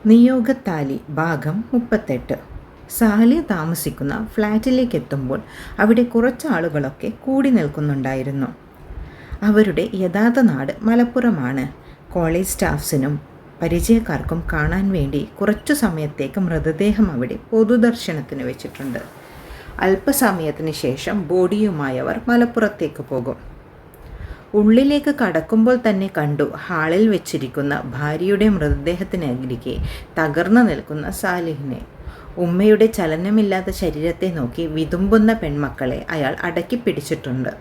നിയോഗത്താലി ഭാഗം 38. സാലിഹ് താമസിക്കുന്ന ഫ്ലാറ്റിലേക്ക് എത്തുമ്പോൾ അവിടെ കുറച്ചാളുകളൊക്കെ കൂടി നിൽക്കുന്നുണ്ടായിരുന്നു. അവരുടെ യഥാർത്ഥ നാട് മലപ്പുറമാണ്. കോളേജ് സ്റ്റാഫ്സിനും പരിചയക്കാർക്കും കാണാൻ വേണ്ടി കുറച്ചു സമയത്തേക്ക് മൃതദേഹം അവിടെ പൊതുദർശനത്തിന് വെച്ചിട്ടുണ്ട്. അല്പസമയത്തിന് ശേഷം ബോഡിയുമായി അവർ മലപ്പുറത്തേക്ക് പോകും. ഉള്ളിലേക്ക് കടക്കുമ്പോൾ തന്നെ കണ്ടു ഹാളിൽ വെച്ചിരിക്കുന്ന ഭാര്യയുടെ മൃതദേഹത്തിനരികെ തകർന്നു നിൽക്കുന്ന സാലിഹിനെ. ഉമ്മയുടെ ചലനമില്ലാത്ത ശരീരത്തെ നോക്കി വിതുമ്പുന്ന പെൺമക്കളെ അയാൾ അടക്കി പിടിച്ചിട്ടുണ്ട്.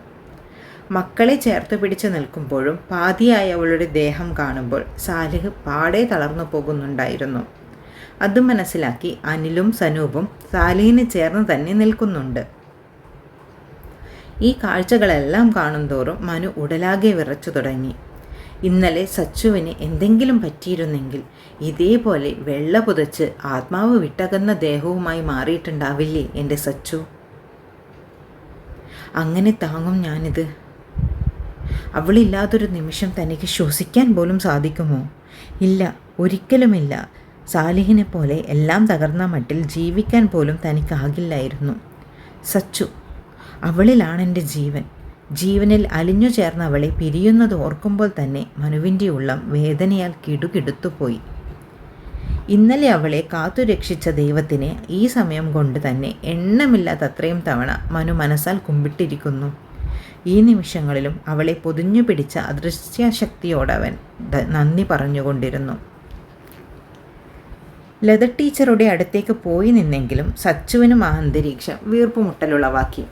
മക്കളെ ചേർത്ത് പിടിച്ചു നിൽക്കുമ്പോഴും പാതിയായ അവളുടെ ദേഹം കാണുമ്പോൾ സാലിഹ് പാടെ തളർന്നു പോകുന്നുണ്ടായിരുന്നു. അത് മനസ്സിലാക്കി അനിലും സനൂപും സാലിഹിന് ചേർന്ന് തന്നെ നിൽക്കുന്നുണ്ട്. ഈ കാഴ്ചകളെല്ലാം കാണുന്തോറും മനു ഉടലാകെ വിറച്ചു തുടങ്ങി. ഇന്നലെ സച്ചുവിന് എന്തെങ്കിലും പറ്റിയിരുന്നെങ്കിൽ ഇതേപോലെ വെള്ള പുതച്ച് ആത്മാവ് വിട്ടകന്ന ദേഹവുമായി മാറിയിട്ടുണ്ടാവില്ലേ എൻ്റെ സച്ചു? അങ്ങനെ താങ്ങും ഞാനിത്? അവളില്ലാതൊരു നിമിഷം തനിക്ക് ശ്വസിക്കാൻ പോലും സാധിക്കുമോ? ഇല്ല, ഒരിക്കലുമില്ല. സാലിഹിനെ പോലെ എല്ലാം തകർന്ന മട്ടിൽ ജീവിക്കാൻ പോലും തനിക്കാകില്ലായിരുന്നു. സച്ചു, അവളിലാണെൻ്റെ ജീവൻ. ജീവനിൽ അലിഞ്ഞു ചേർന്ന അവളെ പിരിയുന്നത് ഓർക്കുമ്പോൾ തന്നെ മനുവിൻ്റെ ഉള്ളം വേദനയാൽ കിടുകിടുത്തുപോയി. ഇന്നലെ അവളെ കാത്തുരക്ഷിച്ച ദൈവത്തിനെ ഈ സമയം കൊണ്ട് തന്നെ എണ്ണമില്ലാത്തത്രയും തവണ മനു മനസ്സാൽ കുമ്പിട്ടിരിക്കുന്നു. ഈ നിമിഷങ്ങളിലും അവളെ പൊതിഞ്ഞു പിടിച്ച അദൃശ്യശക്തിയോടവൻ നന്ദി പറഞ്ഞുകൊണ്ടിരുന്നു. ലത ടീച്ചറുടെ അടുത്തേക്ക് പോയി നിന്നെങ്കിലും സച്ചുവിനും ആ അന്തരീക്ഷം വീർപ്പുമുട്ടലുളവാക്കി.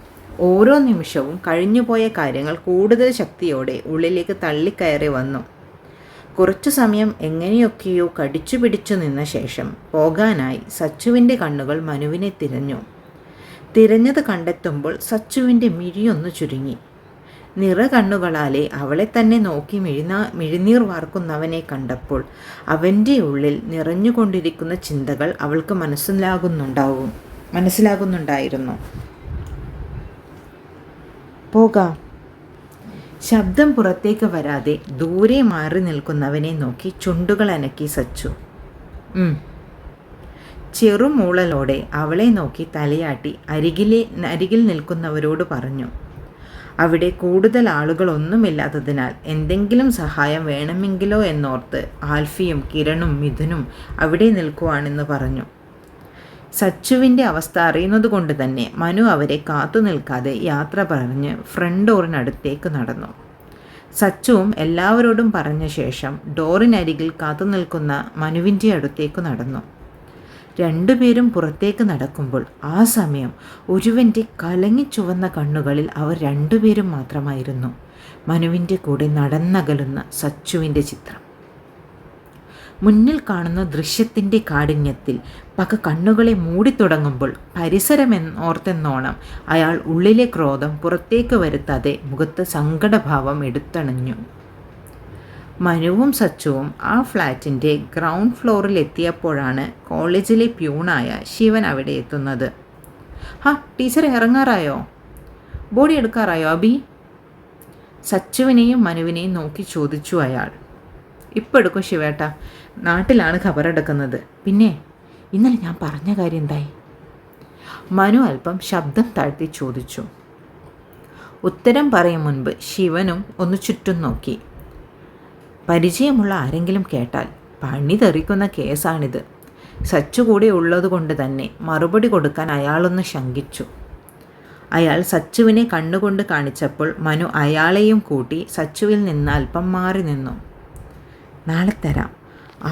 ഓരോ നിമിഷവും കഴിഞ്ഞുപോയ കാര്യങ്ങൾ കൂടുതൽ ശക്തിയോടെ ഉള്ളിലേക്ക് തള്ളിക്കയറി വന്നു. കുറച്ചു സമയം എങ്ങനെയൊക്കെയോ കടിച്ചു പിടിച്ചു നിന്ന ശേഷം പോകാനായി സച്ചുവിൻ്റെ കണ്ണുകൾ മനുവിനെ തിരഞ്ഞത് കണ്ടെത്തുമ്പോൾ സച്ചുവിൻ്റെ മിഴിയൊന്നു ചുരുങ്ങി. നിറകണ്ണുകളാലെ അവളെ തന്നെ നോക്കി മിഴിനീർ വാർക്കുന്നവനെ കണ്ടപ്പോൾ അവൻ്റെ ഉള്ളിൽ നിറഞ്ഞുകൊണ്ടിരിക്കുന്ന ചിന്തകൾ അവൾക്ക് മനസ്സിലാകുന്നുണ്ടായിരുന്നു. പോകാം. ശബ്ദം പുറത്തേക്ക് വരാതെ ദൂരെ മാറി നിൽക്കുന്നവനെ നോക്കി ചുണ്ടുകൾ അനക്കി സച്ചു. ചെറുമൂളലോടെ അവളെ നോക്കി തലയാട്ടി അരികിൽ നിൽക്കുന്നവരോട് പറഞ്ഞു. അവിടെ കൂടുതൽ ആളുകളൊന്നുമില്ലാത്തതിനാൽ എന്തെങ്കിലും സഹായം വേണമെങ്കിലോ എന്നോർത്ത് ആൽഫിയും കിരണും മിഥുനും അവിടെ നിൽക്കുവാണെന്ന് പറഞ്ഞു. സച്ചുവിൻ്റെ അവസ്ഥ അറിയുന്നത് കൊണ്ട് തന്നെ മനു അവരെ കാത്തു നിൽക്കാതെ യാത്ര പറഞ്ഞ് ഫ്രണ്ട് ഡോറിനടുത്തേക്ക് നടന്നു. സച്ചുവും എല്ലാവരോടും പറഞ്ഞ ശേഷം ഡോറിനരികിൽ കാത്തു നിൽക്കുന്ന മനുവിൻ്റെ അടുത്തേക്ക് നടന്നു. രണ്ടുപേരും പുറത്തേക്ക് നടക്കുമ്പോൾ ആ സമയം ഒരുവൻ്റെ കലങ്ങിച്ചുവന്ന കണ്ണുകളിൽ അവർ രണ്ടുപേരും മാത്രമായിരുന്നു. മനുവിൻ്റെ കൂടെ നടന്നകലുന്ന സച്ചുവിൻ്റെ ചിത്രം. മുന്നിൽ കാണുന്ന ദൃശ്യത്തിൻ്റെ കാഠിന്യത്തിൽ പക കണ്ണുകളെ മൂടിത്തുടങ്ങുമ്പോൾ പരിസരമെന്നോർത്തെന്നോണം അയാൾ ഉള്ളിലെ ക്രോധം പുറത്തേക്ക് വരുത്താതെ മുഖത്ത് സങ്കടഭാവം എടുത്തണഞ്ഞു. മനുവും സച്ചുവും ആ ഫ്ലാറ്റിൻ്റെ ഗ്രൗണ്ട് ഫ്ലോറിൽ എത്തിയപ്പോഴാണ് കോളേജിലെ പ്യൂണായ ശിവൻ അവിടെ എത്തുന്നത്. ടീച്ചർ ഇറങ്ങാറായോ? ബോഡി എടുക്കാറായോ അബി? സച്ചുവിനെയും മനുവിനെയും നോക്കി ചോദിച്ചു അയാൾ. ഇപ്പോൾ എടുക്കും ശിവേട്ട, നാട്ടിലാണ് ഖബറെടുക്കുന്നത്. പിന്നെ ഇന്നലെ ഞാൻ പറഞ്ഞ കാര്യം എന്തായി? മനു അല്പം ശബ്ദം താഴ്ത്തി ചോദിച്ചു. ഉത്തരം പറയും മുൻപ് ശിവനും ഒന്ന് ചുറ്റും നോക്കി. പരിചയമുള്ള ആരെങ്കിലും കേട്ടാൽ പണി തെറിക്കുന്ന കേസാണിത്. സച്ചു കൂടെ ഉള്ളത് കൊണ്ട് തന്നെ മറുപടി കൊടുക്കാൻ അയാളൊന്ന് ശങ്കിച്ചു. അയാൾ സച്ചുവിനെ കണ്ണുകൊണ്ട് കാണിച്ചപ്പോൾ മനു അയാളെയും കൂട്ടി സച്ചുവിൽ നിന്ന് അല്പം മാറി നിന്നു. നാളെ തരാം.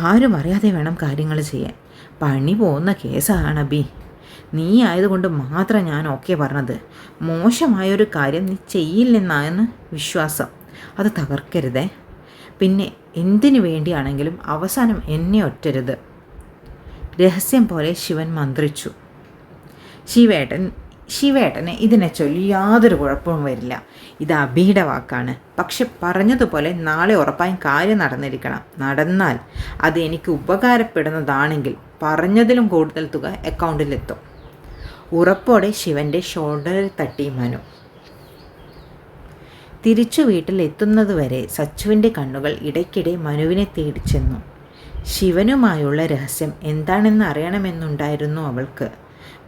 ആരും അറിയാതെ വേണം കാര്യങ്ങൾ ചെയ്യാൻ. പണി പോകുന്ന കേസാണ് അബി. നീ ആയതുകൊണ്ട് മാത്രം ഞാൻ ഓക്കെ പറഞ്ഞത്. മോശമായൊരു കാര്യം നീ ചെയ്യില്ലെന്നാണ് വിശ്വാസം. അത് തകർക്കരുതേ. പിന്നെ എന്തിനു വേണ്ടിയാണെങ്കിലും അവസാനം എന്നെ ഒറ്റരുത്. രഹസ്യം പോലെ ശിവൻ മന്ത്രിച്ചു. ശിവേട്ടന് ഇതിനെ ചൊല്ലി യാതൊരു കുഴപ്പവും വരില്ല. ഇത് അബിയുടെ വാക്കാണ്. പക്ഷെ പറഞ്ഞതുപോലെ നാളെ ഉറപ്പായും കാര്യം നടന്നിരിക്കണം. നടന്നാൽ അത് എനിക്ക് ഉപകാരപ്പെടുന്നതാണെങ്കിൽ പറഞ്ഞതിലും കൂടുതൽ തുക അക്കൗണ്ടിലെത്തും. ഉറപ്പോടെ ശിവൻ്റെ ഷോൾഡറിൽ തട്ടി മനു. തിരിച്ചു വീട്ടിലെത്തുന്നതുവരെ സച്ചുവിൻ്റെ കണ്ണുകൾ ഇടയ്ക്കിടെ മനുവിനെ തേടിച്ചെന്നു. ശിവനുമായുള്ള രഹസ്യം എന്താണെന്ന് അറിയണമെന്നുണ്ടായിരുന്നു അവൾക്ക്.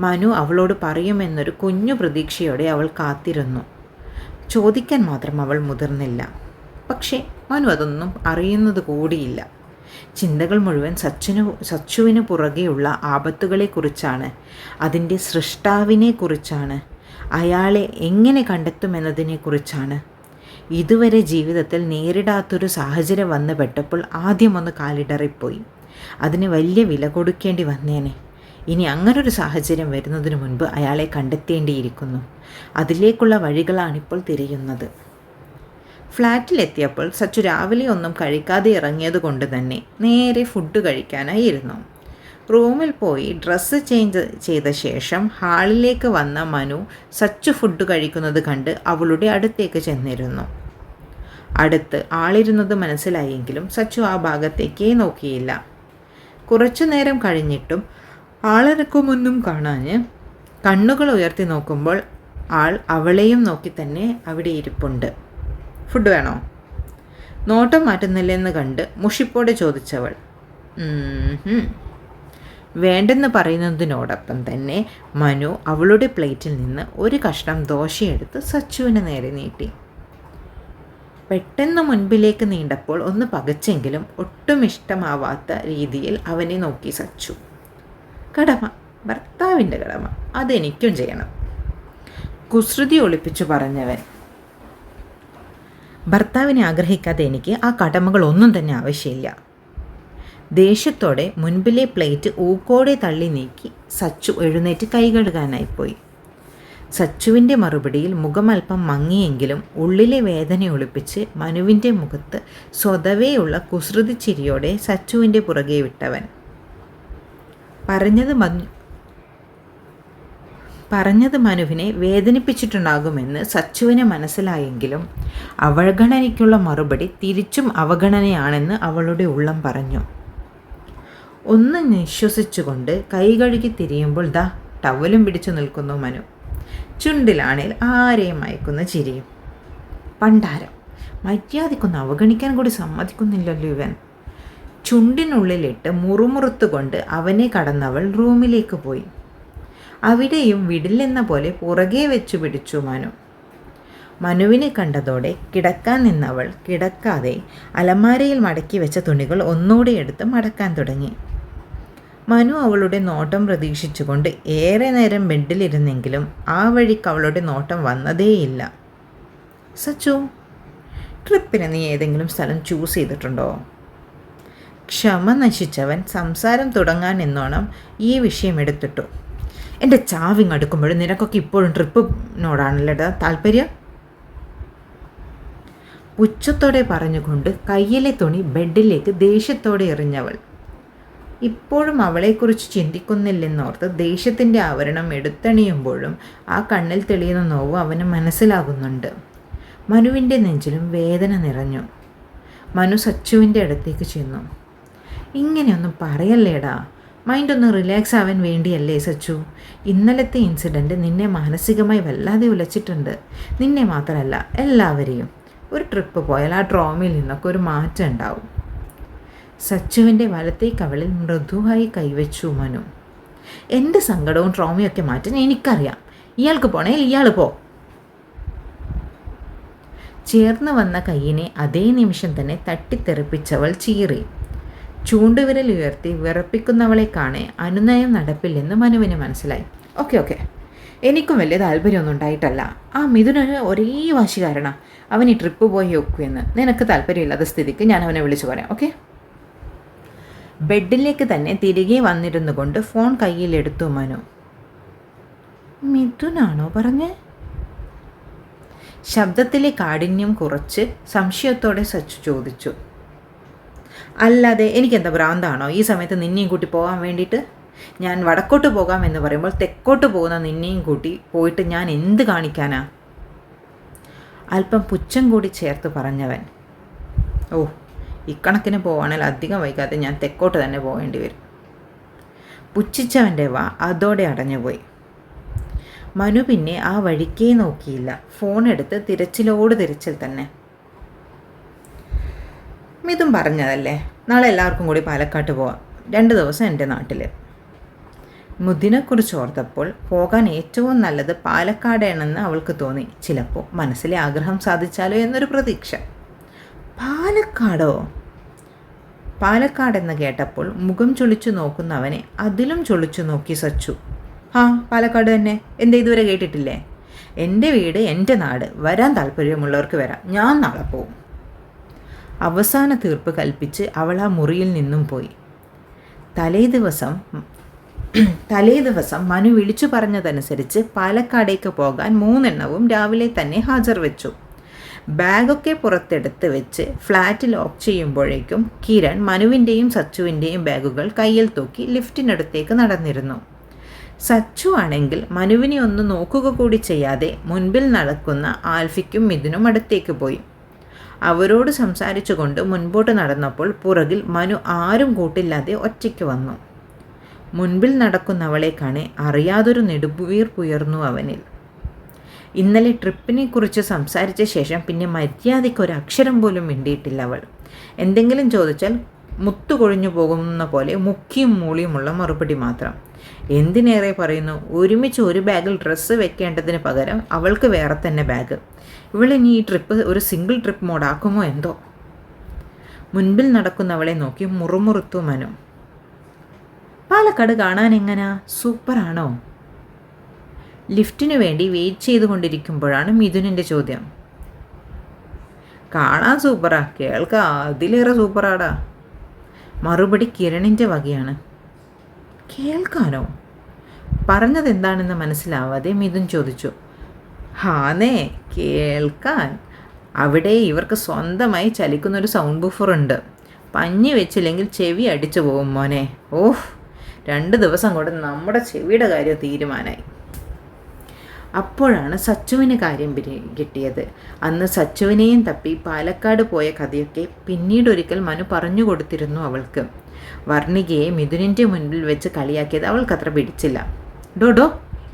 മനു അവളോട് പറയുമെന്നൊരു കുഞ്ഞു പ്രതീക്ഷയോടെ അവൾ കാത്തിരുന്നു. ചോദിക്കാൻ മാത്രം അവൾ മുതിർന്നില്ല. പക്ഷേ മനു അതൊന്നും അറിയുന്നത് കൂടിയില്ല. ചിന്തകൾ മുഴുവൻ സച്ചുവിന് പുറകെയുള്ള ആപത്തുകളെക്കുറിച്ചാണ്, അതിൻ്റെ സൃഷ്ടാവിനെക്കുറിച്ചാണ്, അയാളെ എങ്ങനെ കണ്ടെത്തുമെന്നതിനെക്കുറിച്ചാണ്. ഇതുവരെ ജീവിതത്തിൽ നേരിടാത്തൊരു സാഹചര്യം വന്നു പെട്ടപ്പോൾ ആദ്യമൊന്ന് കാലിടറിപ്പോയി. അതിന് വലിയ വില കൊടുക്കേണ്ടി വന്നേനെ. ഇനി അങ്ങനൊരു സാഹചര്യം വരുന്നതിന് മുൻപ് അയാളെ കണ്ടെത്തേണ്ടിയിരിക്കുന്നു. അതിലേക്കുള്ള വഴികളാണിപ്പോൾ തിരയുന്നത്. ഫ്ലാറ്റിലെത്തിയപ്പോൾ സച്ചു രാവിലെ ഒന്നും കഴിക്കാതെ ഇറങ്ങിയത് കൊണ്ട് തന്നെ നേരെ ഫുഡ് കഴിക്കാനായിരുന്നു. റൂമിൽ പോയി ഡ്രസ്സ് ചേഞ്ച് ചെയ്ത ശേഷം ഹാളിലേക്ക് വന്ന മനു സച്ചു ഫുഡ് കഴിക്കുന്നത് കണ്ട് അവളുടെ അടുത്തേക്ക് ചെന്നിരുന്നു. അടുത്ത് ആളിരുന്നത് മനസ്സിലായെങ്കിലും സച്ചു ആ ഭാഗത്തേക്കേ നോക്കിയില്ല. കുറച്ചു നേരം കഴിഞ്ഞിട്ടും ആളനക്കമൊന്നും കാണാഞ്ഞ് കണ്ണുകൾ ഉയർത്തി നോക്കുമ്പോൾ ആൾ അവളെയും നോക്കി തന്നെ അവിടെ ഇരിപ്പുണ്ട്. ഫുഡ് വേണോ? നോട്ടം മാറ്റുന്നില്ലെന്ന് കണ്ട് മുഷിപ്പോടെ ചോദിച്ചവൾ. വേണ്ടെന്ന് പറയുന്നതിനോടൊപ്പം തന്നെ മനു അവളുടെ പ്ലേറ്റിൽ നിന്ന് ഒരു കഷ്ണം ദോശയെടുത്ത് സച്ചുവിന് നേരെ നീട്ടി. പെട്ടെന്ന് മുൻപിലേക്ക് നീണ്ടപ്പോൾ ഒന്ന് പകച്ചെങ്കിലും ഒട്ടും ഇഷ്ടമാവാത്ത രീതിയിൽ അവനെ നോക്കി സച്ചു. കടമ, ഭർത്താവിൻ്റെ കടമ, അതെനിക്കും ചെയ്യണം, കുസൃതി ഒളിപ്പിച്ചു പറഞ്ഞവൻ. ഭർത്താവിനെ ആഗ്രഹിക്കാതെ എനിക്ക് ആ കടമകളൊന്നും തന്നെ ആവശ്യമില്ല. ദേഷ്യത്തോടെ മുൻപിലെ പ്ലേറ്റ് ഊക്കോടെ തള്ളി നീക്കി സച്ചു എഴുന്നേറ്റ് കൈ കഴുകാനായിപ്പോയി. സച്ചുവിൻ്റെ മറുപടിയിൽ മുഖം അല്പം മങ്ങിയെങ്കിലും ഉള്ളിലെ വേദന ഒളിപ്പിച്ച് മനുവിൻ്റെ മുഖത്ത് സ്വതവേയുള്ള കുസൃതി ചിരിയോടെ സച്ചുവിൻ്റെ പുറകെ വിട്ടവൻ. പറഞ്ഞത് മനുവിനെ വേദനിപ്പിച്ചിട്ടുണ്ടാകുമെന്ന് സച്ചുവിന് മനസ്സിലായെങ്കിലും അവഗണനയ്ക്കുള്ള മറുപടി തിരിച്ചും അവഗണനയാണെന്ന് അവളുടെ ഉള്ളം പറഞ്ഞു. ഒന്ന് നിശ്വസിച്ചുകൊണ്ട് കൈ കഴുകി തിരിയുമ്പോൾ ദാ ടവലും പിടിച്ചു നിൽക്കുന്നു മനു. ചുണ്ടിലാണേൽ ആരെയും മയക്കുന്ന ചിരിയും. പണ്ടാരം, മര്യാദയ്ക്കൊന്ന് അവഗണിക്കാൻ കൂടി സമ്മതിക്കുന്നില്ലല്ലോ ഇവൻ. ചുണ്ടിനുള്ളിലിട്ട് മുറുമുറുത്തുകൊണ്ട് അവനെ കടന്നവൾ റൂമിലേക്ക് പോയി. അവിടെയും വിടില്ലെന്ന പോലെ പുറകെ വെച്ചു പിടിച്ചു മനു. മനുവിനെ കണ്ടതോടെ കിടക്കാൻ നിന്നവൾ കിടക്കാതെ അലമാരയിൽ മടക്കി വെച്ച തുണികൾ ഒന്നുകൂടെ എടുത്ത് മടക്കാൻ തുടങ്ങി. മനു അവളുടെ നോട്ടം പ്രതീക്ഷിച്ചുകൊണ്ട് ഏറെ നേരം ബെഡിലിരുന്നെങ്കിലും ആ വഴിക്ക് അവളുടെ നോട്ടം വന്നതേയില്ല. സച്ചു, ട്രിപ്പിന് നീ ഏതെങ്കിലും സ്ഥലം ചൂസ് ചെയ്തിട്ടുണ്ടോ? ക്ഷമ നശിച്ചവൻ സംസാരം തുടങ്ങാൻ എന്നോണം ഈ വിഷയം എടുത്തിട്ടു. എൻ്റെ ചാവിങ് അടുക്കുമ്പോഴും നിനക്കൊക്കെ ഇപ്പോഴും ട്രിപ്പിനോടാണല്ലോ താല്പര്യം. പുച്ഛത്തോടെ പറഞ്ഞുകൊണ്ട് കയ്യിലെ തുണി ബെഡിലേക്ക് ദേഷ്യത്തോടെ എറിഞ്ഞവൾ. ഇപ്പോഴും അവളെക്കുറിച്ച് ചിന്തിക്കുന്നില്ലെന്നോർത്ത് ദേഷ്യത്തിൻ്റെ ആവരണം എടുത്തണിയുമ്പോഴും ആ കണ്ണിൽ തെളിയുന്ന നോവ് അവന് മനസ്സിലാകുന്നുണ്ട്. മനുവിൻ്റെ നെഞ്ചിലും വേദന നിറഞ്ഞു. മനു സച്ചുവിൻ്റെ അടുത്തേക്ക് ചെന്നു. ഇങ്ങനെയൊന്നും പറയല്ലേടാ, മൈൻഡൊന്ന് റിലാക്സ് ആവാൻ വേണ്ടിയല്ലേ സച്ചു. ഇന്നലത്തെ ഇൻസിഡൻറ്റ് നിന്നെ മാനസികമായി വല്ലാതെ ഉലച്ചിട്ടുണ്ട്. നിന്നെ മാത്രമല്ല എല്ലാവരെയും. ഒരു ട്രിപ്പ് പോയാൽ ആ ട്രോമയിൽ നിന്നൊക്കെ ഒരു മാറ്റം ഉണ്ടാവും. സച്ചുവിൻ്റെ വലത്തേ കവളിൽ മൃദുവായി കൈവച്ചു മനു. എൻ്റെ സങ്കടവും ട്രോമയൊക്കെ മാറ്റാൻ എനിക്കറിയാം. ഇയാൾക്ക് പോണേൽ ഇയാൾ പോ. ചേർന്ന് വന്ന കയ്യിനെ അതേ നിമിഷം തന്നെ തട്ടിത്തെറിപ്പിച്ചവൾ ചീറി. ചൂണ്ടുവിരൽ ഉയർത്തി വിറപ്പിക്കുന്നവളെ കാണെ അനുനയം നടപ്പില്ലെന്ന് മനുവിന് മനസ്സിലായി. ഓക്കെ, എനിക്കും വലിയ താല്പര്യമൊന്നും ഉണ്ടായിട്ടല്ല. ആ മിഥുനന് ഒരേ വാശി കാരണം അവൻ ഈ ട്രിപ്പ് പോയി വെക്കുമെന്ന്. നിനക്ക് താല്പര്യമില്ലാത്ത സ്ഥിതിക്ക് ഞാൻ അവനെ വിളിച്ചു പറയാം. ഓക്കെ. ബെഡിലേക്ക് തന്നെ തിരികെ വന്നിരുന്നു കൊണ്ട് ഫോൺ കയ്യിലെടുത്തു മനു. മിഥുനാണോ പറഞ്ഞേ? ശബ്ദത്തിലെ കാഠിന്യം കുറച്ച് സംശയത്തോടെ സച്ചു ചോദിച്ചു. അല്ലാതെ എനിക്കെന്താ ഭ്രാന്താണോ ഈ സമയത്ത് നിന്നെയും കൂട്ടി പോകാൻ വേണ്ടിയിട്ട്? ഞാൻ വടക്കോട്ട് പോകാമെന്ന് പറയുമ്പോൾ തെക്കോട്ട് പോകുന്ന നിന്നെയും കൂട്ടി പോയിട്ട് ഞാൻ എന്ത് കാണിക്കാനാ? അല്പം പുച്ഛം കൂടി ചേർത്ത് പറഞ്ഞവൻ. ഓ, ഇക്കണക്കിന് പോവാണെങ്കിൽ അധികം വൈകാതെ ഞാൻ തെക്കോട്ട് തന്നെ പോകേണ്ടി വരും. പുച്ഛിച്ചവൻ്റെ വാ അതോടെ അടഞ്ഞുപോയി. മനു പിന്നെ ആ വഴിക്കേ നോക്കിയില്ല. ഫോൺ എടുത്ത് തിരച്ചിലോട് തിരച്ചിൽ തന്നെ. മിഥുൻ പറഞ്ഞതല്ലേ, നാളെ എല്ലാവർക്കും കൂടി പാലക്കാട്ട് പോവാം. 2 ദിവസം എൻ്റെ നാട്ടിൽ. മിഥുനെക്കുറിച്ച് ഓർത്തപ്പോൾ പോകാൻ ഏറ്റവും നല്ലത് പാലക്കാടാണെന്ന് അവൾക്ക് തോന്നി. ചിലപ്പോൾ മനസ്സിലെ ആഗ്രഹം സാധിച്ചാലോ എന്നൊരു പ്രതീക്ഷ. പാലക്കാടോ? പാലക്കാടെന്ന് കേട്ടപ്പോൾ മുഖം ചൊളിച്ചു നോക്കുന്നവനെ അതിലും ചൊളിച്ചു നോക്കി സച്ചു. ആ, പാലക്കാട് തന്നെ. എന്താ ഇതുവരെ കേട്ടിട്ടില്ലേ? എൻ്റെ വീട്, എൻ്റെ നാട്. വരാൻ താല്പര്യമുള്ളവർക്ക് വരാം. ഞാൻ നാളെ പോവും. അവസാന തീർപ്പ് കൽപ്പിച്ച് അവൾ ആ മുറിയിൽ നിന്നും പോയി. തലേ ദിവസം മനു വിളിച്ചു പറഞ്ഞതനുസരിച്ച് പാലക്കാടേക്ക് പോകാൻ 3 എണ്ണവും രാവിലെ തന്നെ ഹാജർ വെച്ചു. ബാഗൊക്കെ പുറത്തെടുത്ത് വെച്ച് ഫ്ലാറ്റ് ലോക്ക് ചെയ്യുമ്പോഴേക്കും കിരൺ മനുവിൻ്റെയും സച്ചുവിൻ്റെയും ബാഗുകൾ കയ്യിൽ തൂക്കി ലിഫ്റ്റിനടുത്തേക്ക് നടന്നിരുന്നു. സച്ചു ആണെങ്കിൽ മനുവിനെ ഒന്ന് നോക്കുക കൂടി ചെയ്യാതെ മുൻപിൽ നടക്കുന്ന ആൽഫിക്കും മിഥുനും അടുത്തേക്ക് പോയി. അവരോട് സംസാരിച്ചുകൊണ്ട് മുൻപോട്ട് നടന്നപ്പോൾ പുറകിൽ മനു ആരും കൂട്ടില്ലാതെ ഒറ്റയ്ക്ക് വന്നു. മുൻപിൽ നടക്കുന്നവളെ കാണെ അറിയാതൊരു നെടുവീർപ്പുയർന്നു അവനിൽ. ഇന്നലെ ട്രിപ്പിനെ കുറിച്ച് സംസാരിച്ച ശേഷം പിന്നെ മര്യാദയ്ക്ക് ഒരു അക്ഷരം പോലും മിണ്ടിയിട്ടില്ല അവൾ. എന്തെങ്കിലും ചോദിച്ചാൽ മുത്തുകൊഴിഞ്ഞു പോകുന്ന പോലെ മുക്കിയും മൂളിയുമുള്ള മറുപടി മാത്രം. എന്തിനേറെ പറയുന്നു, ഒരുമിച്ച് ഒരു ബാഗിൽ ഡ്രസ്സ് വെക്കേണ്ടതിന് പകരം അവൾക്ക് വേറെ തന്നെ ബാഗ്. ഇവളിനി ഈ ട്രിപ്പ് ഒരു സിംഗിൾ ട്രിപ്പ് മോഡാക്കുമോ എന്തോ. മുൻപിൽ നടക്കുന്നവളെ നോക്കി മുറുമുറുത്തു മനു. പാലക്കാട് കാണാൻ എങ്ങനാ? സൂപ്പറാണോ? ലിഫ്റ്റിനു വേണ്ടി വെയിറ്റ് ചെയ്തുകൊണ്ടിരിക്കുമ്പോഴാണ് മിഥുനിൻ്റെ ചോദ്യം. കാണാൻ സൂപ്പറാ, കേൾക്കാൻ അതിലേറെ സൂപ്പറാടാ. മറുപടി കിരണിൻ്റെ വകയാണ്. കേൾക്കാനോ? പറഞ്ഞതെന്താണെന്ന് മനസ്സിലാവാതെ മിഥുൻ ചോദിച്ചു. ഹാന്നേ, കേൾക്കാൻ. അവിടെ ഇവർക്ക് സ്വന്തമായി ചലിക്കുന്നൊരു സൗണ്ട് ബൂഫറുണ്ട്. പഞ്ഞി വെച്ചില്ലെങ്കിൽ ചെവി അടിച്ചു പോകും മോനെ. ഓഹ്, 2 ദിവസം കൊണ്ട് നമ്മുടെ ചെവിയുടെ കാര്യം തീരുമാനമായി. അപ്പോഴാണ് സച്ചുവിന് കാര്യം കിട്ടിയത്. അന്ന് സച്ചുവിനെയും തപ്പി പാലക്കാട് പോയ കഥയൊക്കെ പിന്നീടൊരിക്കൽ മനു പറഞ്ഞു കൊടുത്തിരുന്നു അവൾക്ക്. വർണികയെ മിഥുനിൻ്റെ മുൻപിൽ വെച്ച് കളിയാക്കിയത് അവൾക്കത്ര പിടിച്ചില്ല. ഡോഡോ,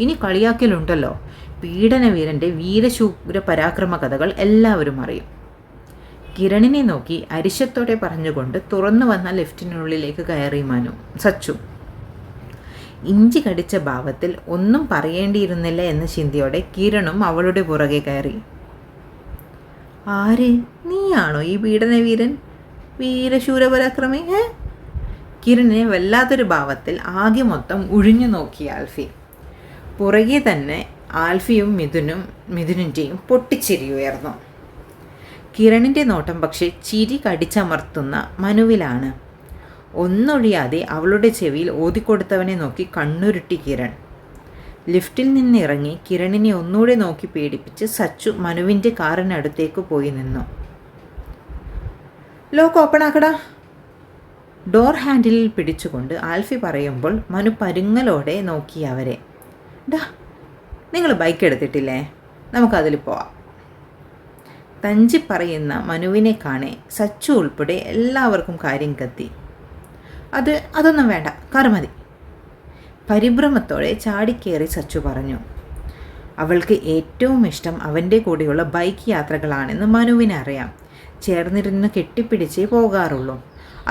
ഇനി കളിയാക്കലുണ്ടല്ലോ. പീഡനവീരൻ്റെ വീരശൂര പരാക്രമ കഥകൾ എല്ലാവരും അറിയും. കിരണിനെ നോക്കി അരിശത്തോടെ പറഞ്ഞുകൊണ്ട് തുറന്നു വന്ന ലിഫ്റ്റിനുള്ളിലേക്ക് കയറി സച്ചു. ഇഞ്ചി കടിച്ച ഭാവത്തിൽ ഒന്നും പറയേണ്ടിയിരുന്നില്ല എന്ന ചിന്തയോടെ കിരണും അവളുടെ പുറകെ കയറി. ആര്? നീയാണോ ഈ പീഡനവീരൻ, വീരശൂരപരാക്രമി? കിരണിനെ വല്ലാത്തൊരു ഭാവത്തിൽ ആകെ മൊത്തം ഉഴിഞ്ഞു നോക്കി ആൽഫി. പുറകെ തന്നെ ആൽഫിയും മിഥുനിൻ്റെയും പൊട്ടിച്ചിരി ഉയർന്നു. കിരണിൻ്റെ നോട്ടം പക്ഷേ ചിരി കടിച്ചമർത്തുന്ന മനുവിലാണ്. ഒന്നൊഴിയാതെ അവളുടെ ചെവിയിൽ ഓതിക്കൊടുത്തവനെ നോക്കി കണ്ണുരുട്ടി കിരൺ. ലിഫ്റ്റിൽ നിന്നിറങ്ങി കിരണിനെ ഒന്നുകൂടെ നോക്കി പേടിപ്പിച്ച് സച്ചു മനുവിൻ്റെ കാറിനടുത്തേക്ക് പോയി നിന്നു. ലോക്ക് ഓപ്പൺ ആക്കടാ. ഡോർ ഹാൻഡിലിൽ പിടിച്ചുകൊണ്ട് ആൽഫി പറയുമ്പോൾ മനു പരുങ്ങലോടെ നോക്കി അവരെ. ഡാ, നിങ്ങൾ ബൈക്ക് എടുത്തിട്ടില്ലേ? നമുക്കതിൽ പോവാം. തഞ്ചി പറയുന്ന മനുവിനെ കാണെ സച്ചു ഉൾപ്പെടെ എല്ലാവർക്കും കാര്യം കത്തി. അതൊന്നും വേണ്ട, കാർ മതി. പരിഭ്രമത്തോടെ ചാടിക്കേറി സച്ചു പറഞ്ഞു. അവൾക്ക് ഏറ്റവും ഇഷ്ടം അവൻ്റെ കൂടെയുള്ള ബൈക്ക് യാത്രകളാണെന്ന് മനുവിനറിയാം. ചേർന്നിരുന്ന് കെട്ടിപ്പിടിച്ചേ പോകാറുള്ളൂ.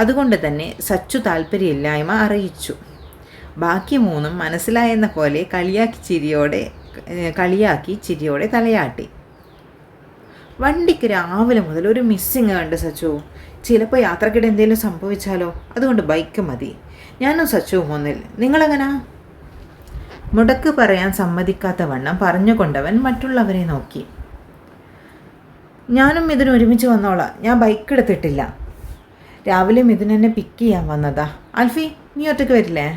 അതുകൊണ്ട് തന്നെ സച്ചു താല്പര്യമില്ലായ്മ അറിയിച്ചു. ബാക്കി 3 മനസ്സിലായെന്ന പോലെ കളിയാക്കി ചിരിയോടെ തലയാട്ടി. വണ്ടിക്ക് രാവിലെ മുതൽ ഒരു മിസ്സിങ് കണ്ട് സച്ചു. ചിലപ്പോൾ യാത്രക്കിടെ എന്തെങ്കിലും സംഭവിച്ചാലോ, അതുകൊണ്ട് ബൈക്ക് മതി. ഞാനും സച്ചുവും ഒന്നിൽ. നിങ്ങളെങ്ങനാ? മുടക്ക് പറയാൻ സമ്മതിക്കാത്ത വണ്ണം പറഞ്ഞുകൊണ്ടവൻ മറ്റുള്ളവരെ നോക്കി. ഞാനും മിഥുനും ഒരുമിച്ച് വന്നോളാം. ഞാൻ ബൈക്ക് എടുത്തിട്ടില്ല. രാവിലെ മിഥുൻ എന്നെ പിക്ക് ചെയ്യാൻ വന്നതാ. ആൽഫി, നീ ഒറ്റയ്ക്ക് വരില്ലേ?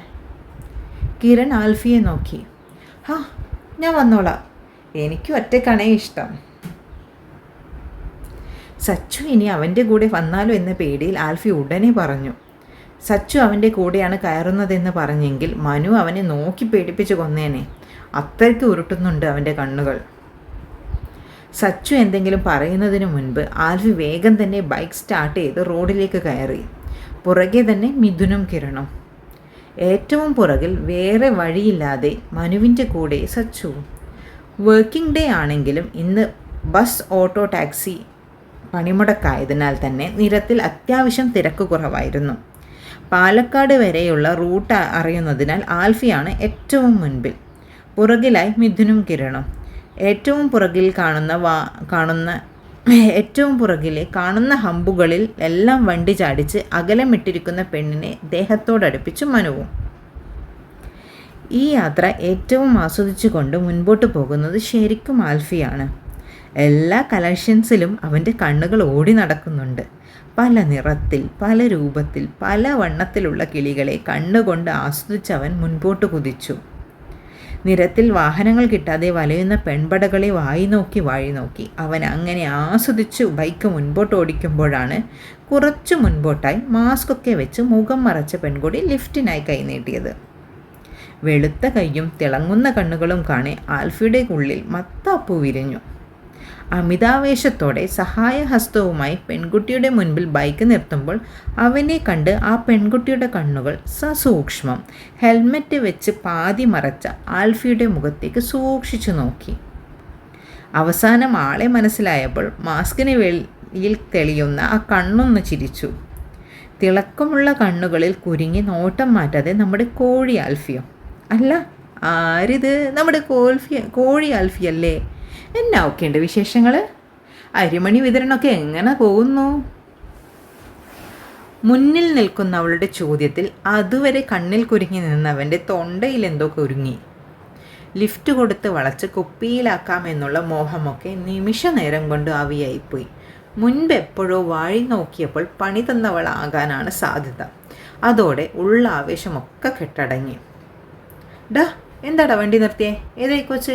കിരൺ ആൽഫിയെ നോക്കി. ഞാൻ വന്നോളാം. എനിക്ക് ഒറ്റയ്ക്കാണേ ഇഷ്ടം. സച്ചു ഇനി അവൻ്റെ കൂടെ വന്നാലോ എന്ന പേടിയിൽ ആൽഫി ഉടനെ പറഞ്ഞു. സച്ചു അവൻ്റെ കൂടെയാണ് കയറുന്നതെന്ന് പറഞ്ഞെങ്കിൽ മനു അവനെ നോക്കി പേടിപ്പിച്ച് കൊന്നേനെ. അത്രയ്ക്ക് ഉരുട്ടുന്നുണ്ട് അവൻ്റെ കണ്ണുകൾ. സച്ചു എന്തെങ്കിലും പറയുന്നതിന് മുൻപ് ആൽഫി വേഗം തന്നെ ബൈക്ക് സ്റ്റാർട്ട് ചെയ്ത് റോഡിലേക്ക് കയറി. പുറകെ തന്നെ മിഥുനും കിരണും. ഏറ്റവും പുറകിൽ വേറെ വഴിയില്ലാതെ മനുവിൻ്റെ കൂടെ സച്ചു. വർക്കിംഗ് ഡേ ആണെങ്കിലും ഇന്ന് ബസ്, ഓട്ടോ, ടാക്സി പണിമുടക്കായതിനാൽ തന്നെ നിരത്തിൽ അത്യാവശ്യം തിരക്ക് കുറവായിരുന്നു. പാലക്കാട് വരെയുള്ള റൂട്ട് അറിയുന്നതിനാൽ ആൽഫിയാണ് ഏറ്റവും മുൻപിൽ. പുറകിലായി മിഥുനും കിരണും. ഏറ്റവും പുറകിലെ കാണുന്ന ഹമ്പുകളിൽ എല്ലാം വണ്ടി ചാടിച്ച് അകലമിട്ടിരിക്കുന്ന പെണ്ണിനെ ദേഹത്തോടടുപ്പിച്ചു മനുവും. ഈ യാത്ര ഏറ്റവും ആസ്വദിച്ചുകൊണ്ട് മുൻപോട്ട് പോകുന്നത് ശരിക്കും ആൽഫിയാണ്. എല്ലാ കളക്ഷൻസിലും അവൻ്റെ കണ്ണുകൾ ഓടി നടക്കുന്നുണ്ട്. പല നിറത്തിൽ, പല രൂപത്തിൽ, പല വണ്ണത്തിലുള്ള കിളികളെ കണ്ണുകൊണ്ട് ആസ്വദിച്ചവൻ മുൻപോട്ട് കുതിച്ചു. നിരത്തിൽ വാഹനങ്ങൾ കിട്ടാതെ വലയുന്ന പെൺപടകളെ വായി നോക്കി അവൻ അങ്ങനെ ആസ്വദിച്ചു ബൈക്ക് മുൻപോട്ട് ഓടിക്കുമ്പോഴാണ് കുറച്ചു മുൻപോട്ടായി മാസ്കൊക്കെ വെച്ച് മുഖം മറച്ച പെൺകുടി ലിഫ്റ്റിനായി കൈനീട്ടിയത്. വെളുത്ത കൈയും തിളങ്ങുന്ന കണ്ണുകളും കാണി ആൽഫിയുടെ ഉള്ളിൽ മത്താപ്പൂ വിരിഞ്ഞു. അമിതാവേശത്തോടെ സഹായഹസ്തവുമായി പെൺകുട്ടിയുടെ മുൻപിൽ ബൈക്ക് നിർത്തുമ്പോൾ അവനെ കണ്ട് ആ പെൺകുട്ടിയുടെ കണ്ണുകൾ സസൂക്ഷ്മം ഹെൽമെറ്റ് വെച്ച് പാതി മറച്ച ആൽഫിയുടെ മുഖത്തേക്ക് സൂക്ഷിച്ചു നോക്കി. അവസാനം ആളെ മനസ്സിലായപ്പോൾ മാസ്കിന് വെളിയിൽ തെളിയുന്ന ആ കണ്ണൊന്ന് ചിരിച്ചു. തിളക്കമുള്ള കണ്ണുകളിൽ കുരുങ്ങി നോട്ടം മാറ്റാതെ നമ്മുടെ കോഴി ആൽഫിയോ? അല്ല, ആരിത്? നമ്മുടെ കോഴി ആൽഫിയല്ലേ? എന്നാ ഒക്കെയുണ്ട് വിശേഷങ്ങൾ? അരിമണി വിതരണമൊക്കെ എങ്ങനെ പോകുന്നു? മുന്നിൽ നിൽക്കുന്ന അവളുടെ ചോദ്യത്തിൽ അതുവരെ കണ്ണിൽ കുരുങ്ങി നിന്നവൻ്റെ തൊണ്ടയിൽ എന്തോ കുരുങ്ങി. ലിഫ്റ്റ് കൊടുത്ത് വളച്ച് കുപ്പിയിലാക്കാമെന്നുള്ള മോഹമൊക്കെ നിമിഷ നേരം കൊണ്ട് ആവിയായിപ്പോയി. മുൻപ് എപ്പോഴോ വാഴി നോക്കിയപ്പോൾ പണി തന്നവളാകാനാണ് സാധ്യത. അതോടെ ഉള്ള ആവേശമൊക്കെ കെട്ടടങ്ങി. ഡാ, എന്താടാ വണ്ടി നിർത്തിയേ? ഏതായി കൊച്ച്?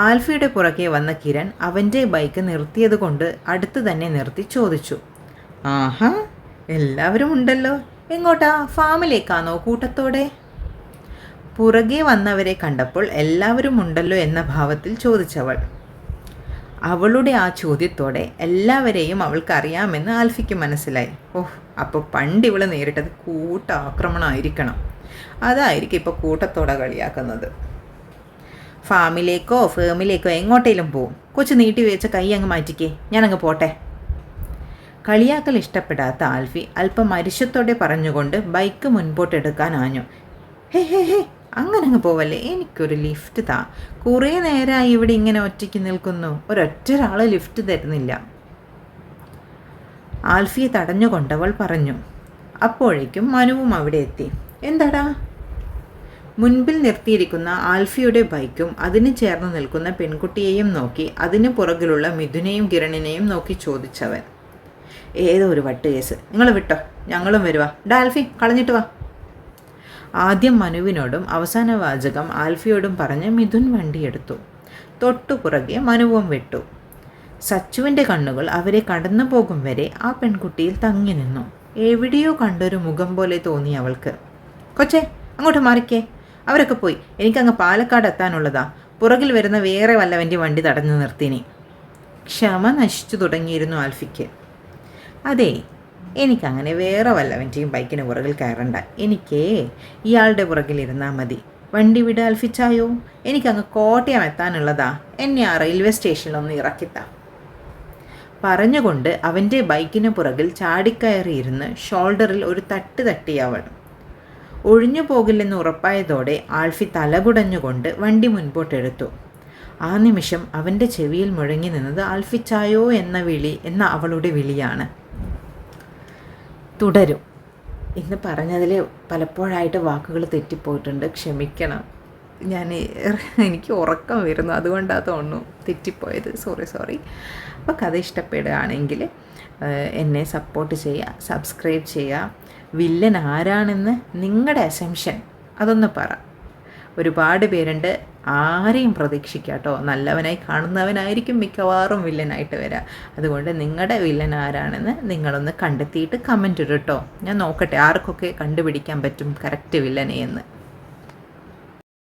ആൽഫിയുടെ പുറകെ വന്ന കിരൺ അവൻ്റെ ബൈക്ക് നിർത്തിയത് കൊണ്ട് അടുത്ത് തന്നെ നിർത്തി ചോദിച്ചു. ആഹാ, എല്ലാവരും ഉണ്ടല്ലോ. എങ്ങോട്ടാ? ഫാമിലേക്കാണോ കൂട്ടത്തോടെ? പുറകെ വന്നവരെ കണ്ടപ്പോൾ എല്ലാവരും ഉണ്ടല്ലോ എന്ന ഭാവത്തിൽ ചോദിച്ചവൾ. അവളുടെ ആ ചോദ്യത്തോടെ എല്ലാവരെയും അവൾക്കറിയാമെന്ന് ആൽഫിക്ക് മനസ്സിലായി. ഓഹ്, അപ്പോൾ പണ്ട് ഇവൾ നേരിട്ടത് കൂട്ടാക്രമണമായിരിക്കണം. അതായിരിക്കും ഇപ്പോൾ കൂട്ടത്തോടെ കളിയാക്കുന്നത്. ഫാമിലേക്കോ ഫേമിലേക്കോ എങ്ങോട്ടേലും പോവും. കൊച്ചു നീട്ടി വെച്ച കൈ അങ്ങ് മാറ്റിക്കേ, ഞാനങ്ങ് പോട്ടെ. കളിയാക്കൽ ഇഷ്ടപ്പെടാത്ത ആൽഫി അല്പം അരിശത്തോടെ പറഞ്ഞുകൊണ്ട് ബൈക്ക് മുൻപോട്ടെടുക്കാൻ ആഞ്ഞു. ഹേ ഹേ ഹേ, അങ്ങനെ അങ്ങ് പോവല്ലേ, എനിക്കൊരു ലിഫ്റ്റ് താ. കുറേ നേരമായി ഇവിടെ ഇങ്ങനെ ഒറ്റയ്ക്ക് നിൽക്കുന്നു, ഒരൊറ്റൊരാൾ ലിഫ്റ്റ് തരുന്നില്ല. ആൽഫിയെ തടഞ്ഞുകൊണ്ടവൾ പറഞ്ഞു. അപ്പോഴേക്കും മനുവും അവിടെ എത്തി. എന്താടാ? മുൻപിൽ നിർത്തിയിരിക്കുന്ന ആൽഫിയുടെ ബൈക്കും അതിന് ചേർന്ന് നിൽക്കുന്ന പെൺകുട്ടിയെയും നോക്കി അതിന് പുറകിലുള്ള മിഥുനെയും കിരണിനെയും നോക്കി ചോദിച്ചവൻ. ഏതോ ഒരു വട്ട് കേസ്, നിങ്ങൾ വിട്ടോ, ഞങ്ങളും വരുവാ. ആൽഫി, കളഞ്ഞിട്ട് വാ. ആദ്യം മനുവിനോടും അവസാന വാചകം ആൽഫിയോടും പറഞ്ഞ് മിഥുൻ വണ്ടിയെടുത്തു. തൊട്ടുപുറകെ മനുവും വിട്ടു. സച്ചുവിൻ്റെ കണ്ണുകൾ അവരെ കടന്നു പോകും വരെ ആ പെൺകുട്ടിയിൽ തങ്ങി നിന്നു. എവിടെയോ കണ്ടൊരു മുഖം പോലെ തോന്നി അവൾക്ക്. കൊച്ചേ, അങ്ങോട്ട് മാറിക്കേ, അവരൊക്കെ പോയി, എനിക്കങ്ങ് പാലക്കാട് എത്താനുള്ളതാ. പുറകിൽ വരുന്ന വേറെ വല്ലവൻ്റെ വണ്ടി തടഞ്ഞു നിർത്തിനി. ക്ഷമ നശിച്ചു തുടങ്ങിയിരുന്നു ആൽഫിക്ക്. അതെ, എനിക്കങ്ങനെ വേറെ വല്ലവൻ്റെയും ബൈക്കിന് പുറകിൽ കയറണ്ട. എനിക്കേ ഇയാളുടെ പുറകിലിരുന്നാൽ മതി. വണ്ടി വിട ആൽഫിച്ചായോ, എനിക്കങ്ങ് കോട്ടയം എത്താനുള്ളതാ. എന്നെ ആ റെയിൽവേ സ്റ്റേഷനിലൊന്ന് ഇറക്കിത്താ. പറഞ്ഞുകൊണ്ട് അവൻ്റെ ബൈക്കിന് പുറകിൽ ചാടിക്കയറിയിരുന്ന് ഷോൾഡറിൽ ഒരു തട്ട് തട്ടി അവൾ. ഒഴിഞ്ഞു പോകില്ലെന്ന് ഉറപ്പായതോടെ ആൽഫി തലകുടഞ്ഞുകൊണ്ട് വണ്ടി മുൻപോട്ടെടുത്തു. ആ നിമിഷം അവൻ്റെ ചെവിയിൽ മുഴങ്ങി നിന്നത് ആൽഫിച്ചായോ എന്ന അവളുടെ വിളിയാണ്. തുടരും. ഇന്ന് പറഞ്ഞതിൽ പലപ്പോഴായിട്ട് വാക്കുകൾ തെറ്റിപ്പോയിട്ടുണ്ട്, ക്ഷമിക്കണം. എനിക്ക് ഉറക്കം വരുന്നു, അതുകൊണ്ടാണ് തോന്നുന്നു തെറ്റിപ്പോയത്. സോറി. അപ്പോൾ കഥ ഇഷ്ടപ്പെടുകയാണെങ്കിൽ എന്നെ സപ്പോർട്ട് ചെയ്യുക, സബ്സ്ക്രൈബ് ചെയ്യുക. വില്ലൻ ആരാണെന്ന് നിങ്ങളുടെ അസംഷൻ അതൊന്ന് പറ. ഒരുപാട് പേരുണ്ട്, ആരെയും പ്രതീക്ഷിക്കുക കേട്ടോ. നല്ലവനായി കാണുന്നവനായിരിക്കും മിക്കവാറും വില്ലനായിട്ട് വരിക. അതുകൊണ്ട് നിങ്ങളുടെ വില്ലൻ ആരാണെന്ന് നിങ്ങളൊന്ന് കണ്ടെത്തിയിട്ട് കമൻറ്റ് ഇടും കേട്ടോ. ഞാൻ നോക്കട്ടെ ആർക്കൊക്കെ കണ്ടുപിടിക്കാൻ പറ്റും കറക്റ്റ് വില്ലനെ എന്ന്.